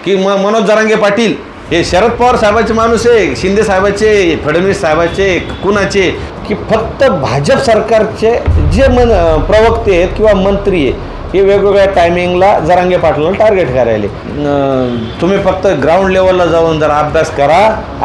की मनोज जरांगे पाटील हे शरद पवार साहेबांचे माणूस आहे, शिंदे साहेबाचे, फडणवीस साहेबाचे, कुणाचे, की फक्त भाजप सरकारचे जे प्रवक्ते आहेत किंवा मंत्री आहे हे वेगवेगळ्या टायमिंगला जरांगे पाटलाला टार्गेट करायले. तुम्ही फक्त ग्राउंड लेवलला जाऊन जर अभ्यास करा,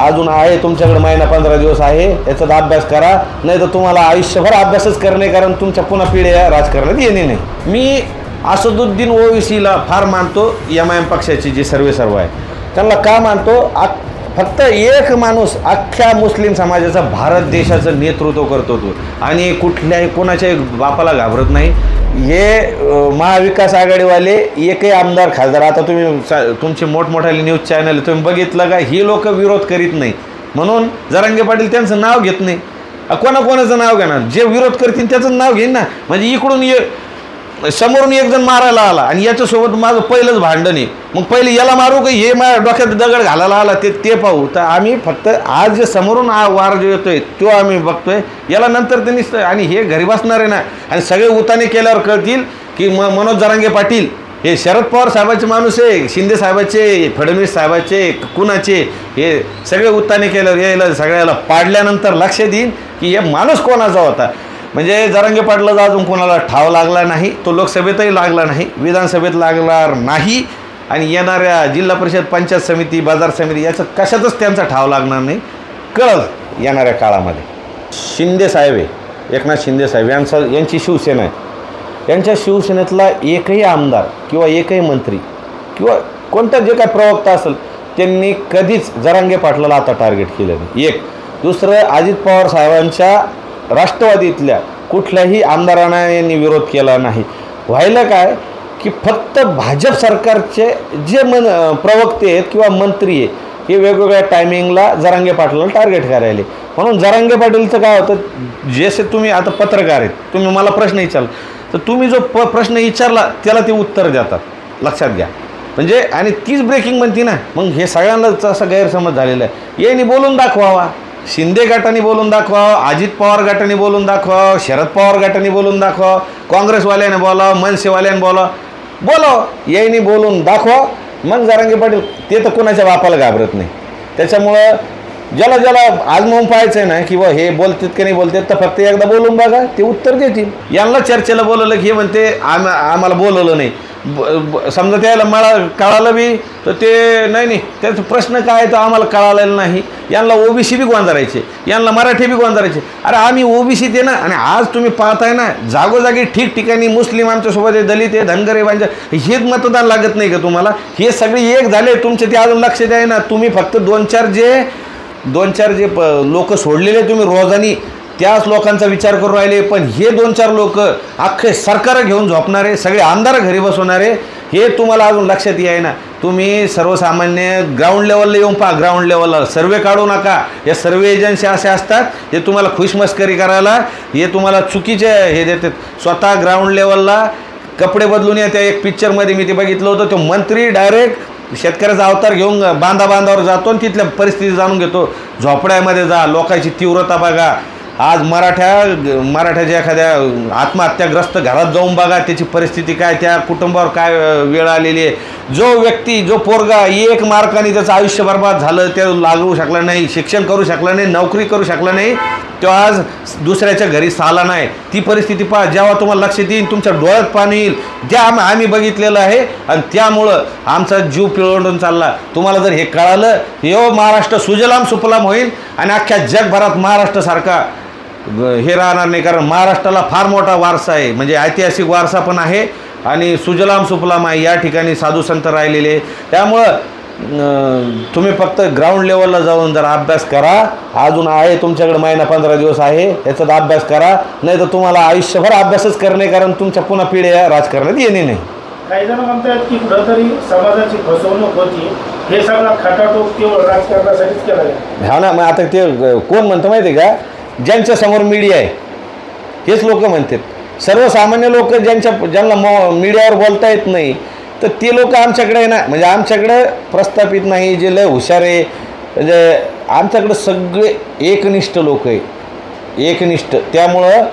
अजून आहे तुमच्याकडे महिना 15 दिवस आहे, याचा अभ्यास करा, नाही तर तुम्हाला आयुष्यभर अभ्यासच करणे, कारण तुमच्या पुन्हा पिढ्या राजकारणात येणे नाही. मी असदुद्दीन ओवेसीला फार मानतो. MIM पक्षाची जी सर्व आहे त्यांना का मानतो? फक्त एक माणूस अख्ख्या मुस्लिम समाजाचा, भारत देशाचं नेतृत्व करतो तो, आणि कुठल्याही कोणाच्याही बापाला घाबरत नाही. हे महाविकास आघाडीवाले एकही आमदार खासदार, आता तुम्ही तुमचे मोठमोठाले न्यूज चॅनल तुम्ही बघितलं का, ही लोक विरोध करीत नाही म्हणून जरांगे पाटील त्यांचं नाव घेत नाही. कोणाकोणाचं नाव घेणार? जे विरोध करतील त्याचं नाव घेईन ना. म्हणजे इकडून समोरून एक जण मारायला आला आणि याच्यासोबत माझं पहिलंच भांडण आहे, मग पहिले याला मारू का, हे माझ्या डोक्यात दगड घालायला आला ते पाहू. तर आम्ही फक्त आज जे समोरून वार जो येतोय तो आम्ही बघतोय, याला नंतर त्यांनी, आणि हे घरी बसणार आहे ना, आणि सगळे उताने केल्यावर कळतील की मनोज जरांगे पाटील हे शरद पवार साहेबांचे माणूस आहे, शिंदे साहेबाचे, फडणवीस साहेबाचे, कुणाचे, हे सगळे उताने केल्यावर यायला सगळ्याला पाडल्यानंतर लक्षात येईल की हे माणूस कोणाचा होता. म्हणजे जरांगे पाटलाचा अजून कोणाला ठाव लागला नाही, तो लोकसभेतही लागला नाही, विधानसभेत लागणार नाही, आणि येणाऱ्या जिल्हा परिषद, पंचायत समिती, बाजार समिती याचं कशातच त्यांचा ठाव लागणार नाही, कळलं येणाऱ्या काळामध्ये. शिंदे साहेब आहे, एकनाथ शिंदे साहेब यांची शिवसेना आहे. यांच्या शिवसेनेतला एकही आमदार किंवा एकही मंत्री किंवा कोणता जे काय प्रवक्ता असेल त्यांनी कधीच जरांगे पाटलाला आता टार्गेट केलं नाही. एक. दुसरं, अजित पवार साहेबांच्या राष्ट्रवादीतल्या कुठल्याही आमदारांना यांनी विरोध केला नाही. व्हायला काय की फक्त भाजप सरकारचे जे प्रवक्ते आहेत किंवा मंत्री आहे हे वेगवेगळ्या टायमिंगला जरांगे पाटलाला टार्गेट करायले. म्हणून जरांगे पाटीलचं काय होतं, जसे तुम्ही आता पत्रकार आहेत, तुम्ही मला प्रश्न विचारला तर तुम्ही जो प्रश्न विचारला त्याला ते उत्तर देतात, लक्षात घ्या. म्हणजे आणि तीच ब्रेकिंग बनती ना. मग हे सगळ्यांनाच असा गैरसमज झालेला आहे. यांनी बोलून दाखवावा, शिंदे गटाने बोलून दाखवा, अजित पवार गटाने बोलून दाखवा, शरद पवार गटाने बोलून दाखवा, काँग्रेसवाल्याने बोला, मनसेवाल्याने बोला, यांनी बोलून दाखवा. मग जरांगे पाटील ते तर कोणाच्या बापाला घाबरत नाही. त्याच्यामुळं ज्याला आज म्हणून पाहायचं आहे ना की बा हे बोलतात की नाही बोलतात, तर फक्त एकदा बोलून बघा, ते उत्तर देतील. यांना चर्चेला बोलवलं की हे म्हणते आम्हाला बोलवलं नाही. समजा त्याला मला कळालं बी तर ते नाही त्याचा प्रश्न काय तो आम्हाला कळालेला नाही. यांना OBC बी गोंधळायचे, यांना मराठी बी गोंधळायचे. अरे आम्ही OBC ते ना, आणि आज तुम्ही पाहताय ना जागोजागी ठिकठिकाणी मुस्लिम आमच्यासोबत आहे, दलित आहे, धनगरीब, हेच मतदान लागत नाही का तुम्हाला? हे सगळे एक झाले तुमचे, ते अजून लक्ष द्याय ना. तुम्ही फक्त दोन चार जे लोक सोडलेले तुम्ही रोजानी त्याच लोकांचा विचार करून राहिले. पण हे 2-4 लोक अख्खे सरकार घेऊन झोपणारे, सगळे आमदार घरी बसवणारे, हे तुम्हाला अजून लक्षात याय ना. तुम्ही सर्वसामान्य ग्राउंड लेवलला येऊन पहा. ग्राउंड लेवलला सर्वे काढू नका. या सर्वे एजन्सी असे असतात हे तुम्हाला खुशमस्करी करायला, हे तुम्हाला चुकीचे हे देतात. स्वतः ग्राउंड लेवलला कपडे बदलून या. त्या एक पिक्चरमध्ये मी ते बघितलं होतं, तो मंत्री डायरेक्ट शेतकऱ्याचा अवतार घेऊन बांधावर जातो आणि तिथल्या परिस्थिती जाणून घेतो. झोपड्यामध्ये जा, लोकांची तीव्रता बघा. आज मराठ्याच्या एखाद्या आत्महत्याग्रस्त घरात जाऊन बघा त्याची परिस्थिती काय, त्या कुटुंबावर काय वेळ आलेली आहे. जो व्यक्ती, जो पोरगा 1 मार्काने त्याचं आयुष्य बर्बाद झालं, ते लागू शकला नाही, शिक्षण करू शकला नाही, नोकरी करू शकला नाही, तो आज दुसऱ्याच्या घरी साला नाही. ती परिस्थिती पहा. जेव्हा तुम्हाला लक्षात येईल, तुमच्या डोळ्यात पाणी येईल. जे आम्ही बघितलेलं आहे आणि त्यामुळं आमचा जीव पिळवून चालला. तुम्हाला जर हे कळालं, महाराष्ट्र सुजलाम सुफलाम होईल आणि अख्ख्या जगभरात महाराष्ट्रासारखा हे राहणार नाही. कारण महाराष्ट्राला फार मोठा वारसा आहे, म्हणजे ऐतिहासिक वारसा पण आहे आणि सुजलाम सुफलाम आहे. या ठिकाणी साधू संत राहिलेले. त्यामुळं तुम्ही फक्त ग्राउंड लेवलला जाऊन जर अभ्यास करा, अजून आहे तुमच्याकडे महिना 15 दिवस आहे, याचा अभ्यास करा, नाही तर तुम्हाला आयुष्यभर अभ्यासच करणे, कारण तुमच्या पुन्हा पिढ्या राजकारणात येणे नाही. काही जण म्हणतात की कुठंतरी समाजाची फसवणूक होती, हे सगळं खटाटोप केवळ राजकारणासाठीच केला आहे. हा ना. मग आता ते कोण म्हणतं माहिती आहे का? ज्यांच्या समोर मीडिया आहे हेच लोक म्हणतात. सर्वसामान्य लोक ज्यांना मीडियावर बोलता येत नाही, तर ते लोक आमच्याकडे आहे ना, म्हणजे आमच्याकडे प्रस्थापित नाही, जे लय हुशार आहे, म्हणजे आमच्याकडे सगळे एकनिष्ठ लोक आहे, एकनिष्ठ. त्यामुळं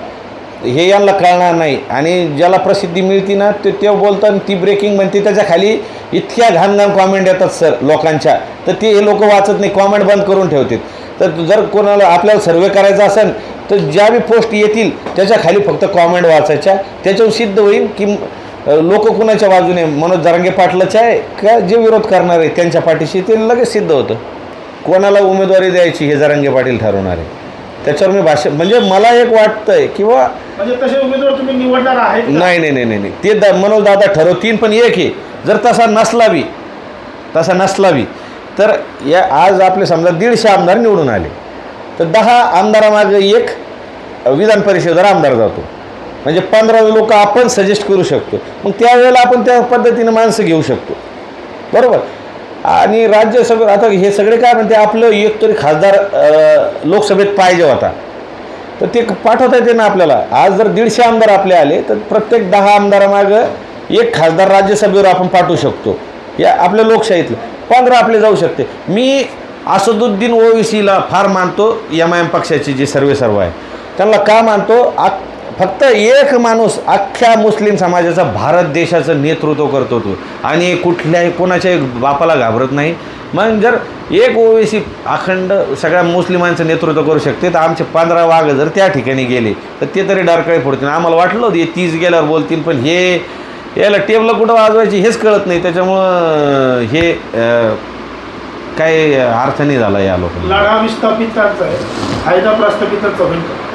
हे यांना कळणार नाही आणि ज्याला प्रसिद्धी मिळते ना ते बोलतं आणि ती ब्रेकिंग म्हणते, त्याच्या खाली इतक्या घाण कॉमेंट येतात सर लोकांच्या, तर ते हे लोक वाचत नाही, कॉमेंट बंद करून ठेवतात. तर जर कोणाला आपल्याला सर्वे करायचा असेल तर ज्या बी पोस्ट येतील त्याच्या खाली फक्त कॉमेंट वाचायच्या, त्याच्यावर सिद्ध होईल की लोक कुणाच्या बाजूने, मनोज जरांगे पाटलाच्या आहे का जे विरोध करणार आहे त्यांच्या पाठीशी, ते लगेच सिद्ध होतं. कोणाला उमेदवारी द्यायची हे जरांगे पाटील ठरवणार आहे. त्याच्यावर मी भाषण म्हणजे मला एक वाटतंय किंवा म्हणजे तसे उमेदवार तुम्ही निवडणार आहेत? नाही नाही नाही नाही ते मनोज दादा ठरवतील. पण एक आहे, जर तसा नसला बी तर या आज आपले समजा 150 आमदार निवडून आले तर 10 आमदारामागे एक विधान परिषदेवर आमदार जातो, म्हणजे 15 लोक आपण सजेस्ट करू शकतो. मग त्यावेळेला आपण त्या पद्धतीने माणसं घेऊ शकतो, बरोबर. आणि राज्यसभेत आता हे सगळे काय म्हणते, आपलं एक तरी खासदार लोकसभेत पाहिजे होता, तर ते पाठवता येते ना आपल्याला. आज जर 150 आमदार आपले आले तर प्रत्येक 10 आमदारामागं एक खासदार राज्यसभेवर आपण पाठवू शकतो. या आपल्या लोकशाहीतलं 15 आपले जाऊ शकते. मी असदुद्दीन ओवेसीला फार मानतो, MIM पक्षाची जी सर्व आहे त्यांना का मानतो, फक्त एक माणूस अख्ख्या मुस्लिम समाजाचा भारत देशाचं नेतृत्व करतो तो, आणि कुठल्याही कोणाच्याही बापाला घाबरत नाही. मग जर एक ओवेसी अखंड सगळ्या मुस्लिमांचं नेतृत्व करू शकते, तर आमचे 15 वाघ जर त्या ठिकाणी गेले तर ते तरी डरकाळी फोडतील. आम्हाला वाटलं होतं हे 30 गेल्यावर बोलतील, पण हे याला टेबलं कुठं वाजवायची हेच कळत नाही. त्याच्यामुळं हे काही अर्थ नाही झाला या लोकांना. लढा विस्थापितांचा आहे, फायदा प्रस्थापितांचा होईल का?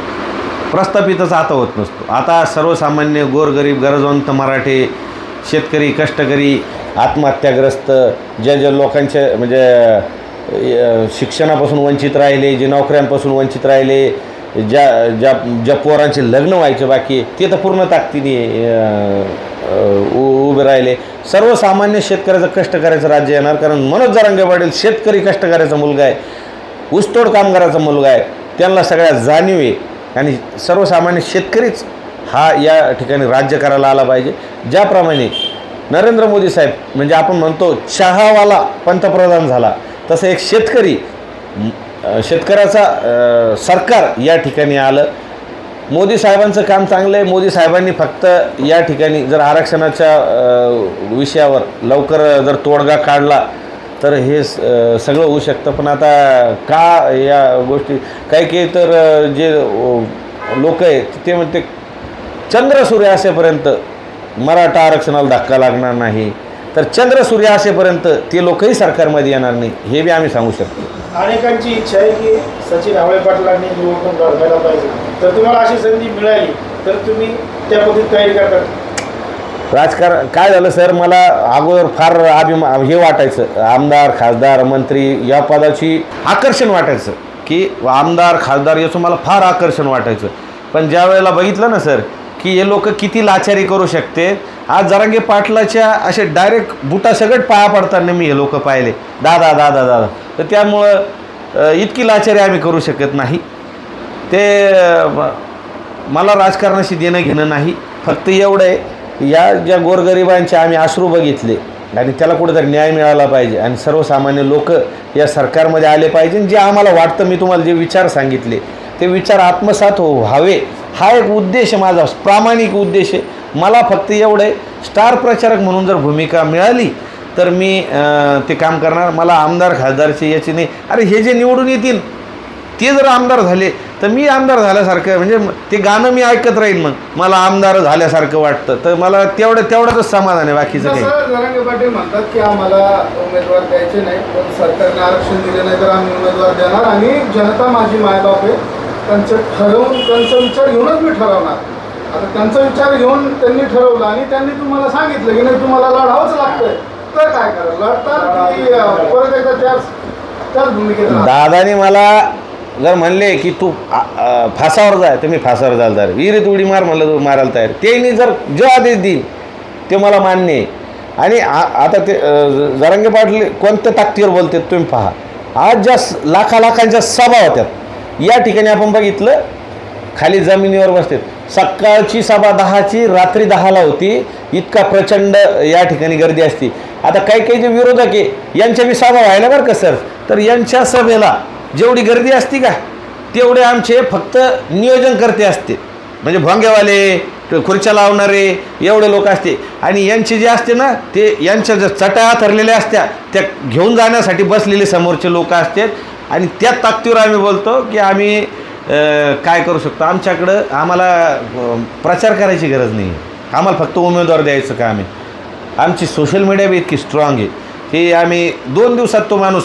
प्रस्थापितच आता होत नसतो. आता सर्वसामान्य गोरगरीब गरजवंत मराठे शेतकरी कष्टकरी आत्महत्याग्रस्त ज्या लोकांचे म्हणजे शिक्षणापासून वंचित राहिले, जे नोकऱ्यांपासून वंचित राहिले, ज्या पोरांचे लग्न व्हायचे बाकी ते तर पूर्ण ताकदीने उभे राहिले. सर्वसामान्य शेतकऱ्याचं कष्ट करायचं राज्य येणार, कारण मनोज जरांगे पाटील शेतकरी कष्टकऱ्याचा मुलगा आहे, ऊसतोड कामगाराचा मुलगा आहे, त्यांना सगळ्या जाणीव आहे. आणि सर्वसामान्य शेतकरीच हा या ठिकाणी राज्य करायला आला पाहिजे. ज्याप्रमाणे नरेंद्र मोदी साहेब म्हणजे आपण म्हणतो चहावाला पंतप्रधान झाला, तसं एक शेतकऱ्याचा सरकार या ठिकाणी आलं. मोदी साहेबांचं काम चांगलं आहे. मोदी साहेबांनी फक्त या ठिकाणी जर आरक्षणाच्या विषयावर लवकर जर तोडगा काढला तर हे सगळं होऊ शकतं. पण आता का या गोष्टी काही तर जे लोक आहेत ते म्हणते चंद्र सूर्य असेपर्यंत मराठा आरक्षणाला धक्का लागणार नाही, तर चंद्र सूर्य असेपर्यंत ते लोकही सरकारमध्ये येणार नाही, हे बी आम्ही सांगू शकतो. अनेकांची इच्छा आहे की सचिन आवळे पाटलांनी निवडणूक लढवायला पाहिजे, तर तुम्हाला अशी संधी मिळाली तर तुम्ही त्या पद्धतीत तयारी करतात? राजकारण काय झालं सर, मला अगोदर फार हे वाटायचं, आमदार खासदार मंत्री या पदाची आकर्षण वाटायचं की आमदार खासदार याचं मला फार आकर्षण वाटायचं. पण ज्या वेळेला बघितलं ना सर की हे लोक किती लाचारी करू शकते, आज जरांगे पाटलाच्या असे डायरेक्ट बुटासकट पाया पडताना मी हे लोक पाहिले, दादा दादा दादा. तर त्यामुळं इतकी लाचारी आम्ही करू शकत नाही. ते मला राजकारणाशी देणं घेणं नाही. फक्त एवढं आहे, या ज्या गोरगरिबांचे आम्ही अश्रू बघितले आणि त्याला कुठेतरी न्याय मिळाला पाहिजे आणि सर्वसामान्य लोक या सरकारमध्ये आले पाहिजे. जे आम्हाला वाटतं, मी तुम्हाला जे विचार सांगितले ते विचार आत्मसात व्हावे, हा एक उद्देश आहे माझा, प्रामाणिक उद्देश आहे. मला फक्त एवढं आहे, स्टार प्रचारक म्हणून जर भूमिका मिळाली तर मी ते काम करणार. मला आमदार खासदारची याची नाही. अरे हे जे निवडून येतील ते जर आमदार झाले तर मी आमदार झाल्यासारखं, म्हणजे ते गाणं मी ऐकत राहीन, मग मला आमदार झाल्यासारखं वाटतं, तर मला तेवढंच समाधान आहे, बाकीचं काही. जरांगे पाटील म्हणतात की आम्हाला उमेदवार द्यायचे नाही, पण सरकारने आरक्षण दिले नाही तर आम्ही उमेदवार देणार आणि जनता माझी मायबाप आहे, त्यांचं विचार घेऊनच मी ठरवणार. आता त्यांचा विचार घेऊन त्यांनी ठरवलं आणि त्यांनी तुम्हाला सांगितलं की नाही तुम्हाला लढावंच लागतंय, तर काय करा, लढतात की परत एकदा त्याच भूमिकेत? दादाने मला जर म्हणले की तू फासावर जाय तर मी फासावर जायला तयार, विहिरीत उडी मार म्हणलं तू मारायला तयार. त्यांनी जर जो आदेश देईल ते मला मान्य आहे. आणि आता ते जरांगे पाटील कोणत्या ताकदीवर बोलतात तुम्ही पहा. आज ज्या लाखांच्या सभा होत्यात या ठिकाणी आपण बघितलं, खाली जमिनीवर बसतात. सकाळची सभा 10ची, रात्री 10ला होती. इतका प्रचंड या ठिकाणी गर्दी असते. आता काही जे विरोधक आहे यांच्या बी सभा व्हायला बरं का सर, तर यांच्या सभेला जेवढी गर्दी असती का तेवढे आमचे फक्त नियोजनकर्ते असते. म्हणजे भोंगेवाले खुर्च्या लावणारे एवढे लोक असते आणि यांचे जे असते ना ते यांच्या ज्या चटा ठरलेल्या असत्या त्या घेऊन जाण्यासाठी बसलेले समोरचे लोक असतात आणि त्या ताकदीवर आम्ही बोलतो की आम्ही काय करू शकतो. आमच्याकडं आम्हाला प्रचार करायची गरज नाही, आम्हाला फक्त उमेदवार द्यायचं काम आहे. आमची सोशल मीडिया बी इतकी स्ट्रॉंग आहे की आम्ही 2 दिवसात तो माणूस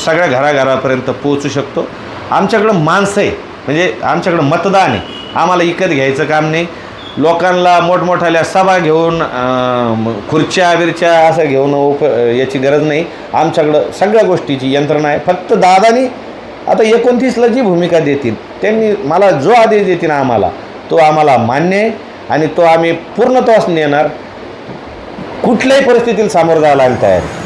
सगळ्या घराघरापर्यंत पोहोचू शकतो. आमच्याकडं माणसं आहे, म्हणजे आमच्याकडं मतदान आहे, आम्हाला विकत घ्यायचं काम नाही. लोकांना मोठमोठ्याल्या सभा घेऊन खुर्च्या बिरच्या असं घेऊन याची गरज नाही. आमच्याकडं सगळ्या गोष्टीची यंत्रणा आहे. फक्त दादानी आता 29ला जी भूमिका देतील त्यांनी मला जो आदेश देतील आम्हाला तो आम्हाला मान्य आहे आणि तो आम्ही पूर्णत्वास नेणार. कुठल्याही परिस्थितीला सामोरं जायला आम्ही तयार आहे.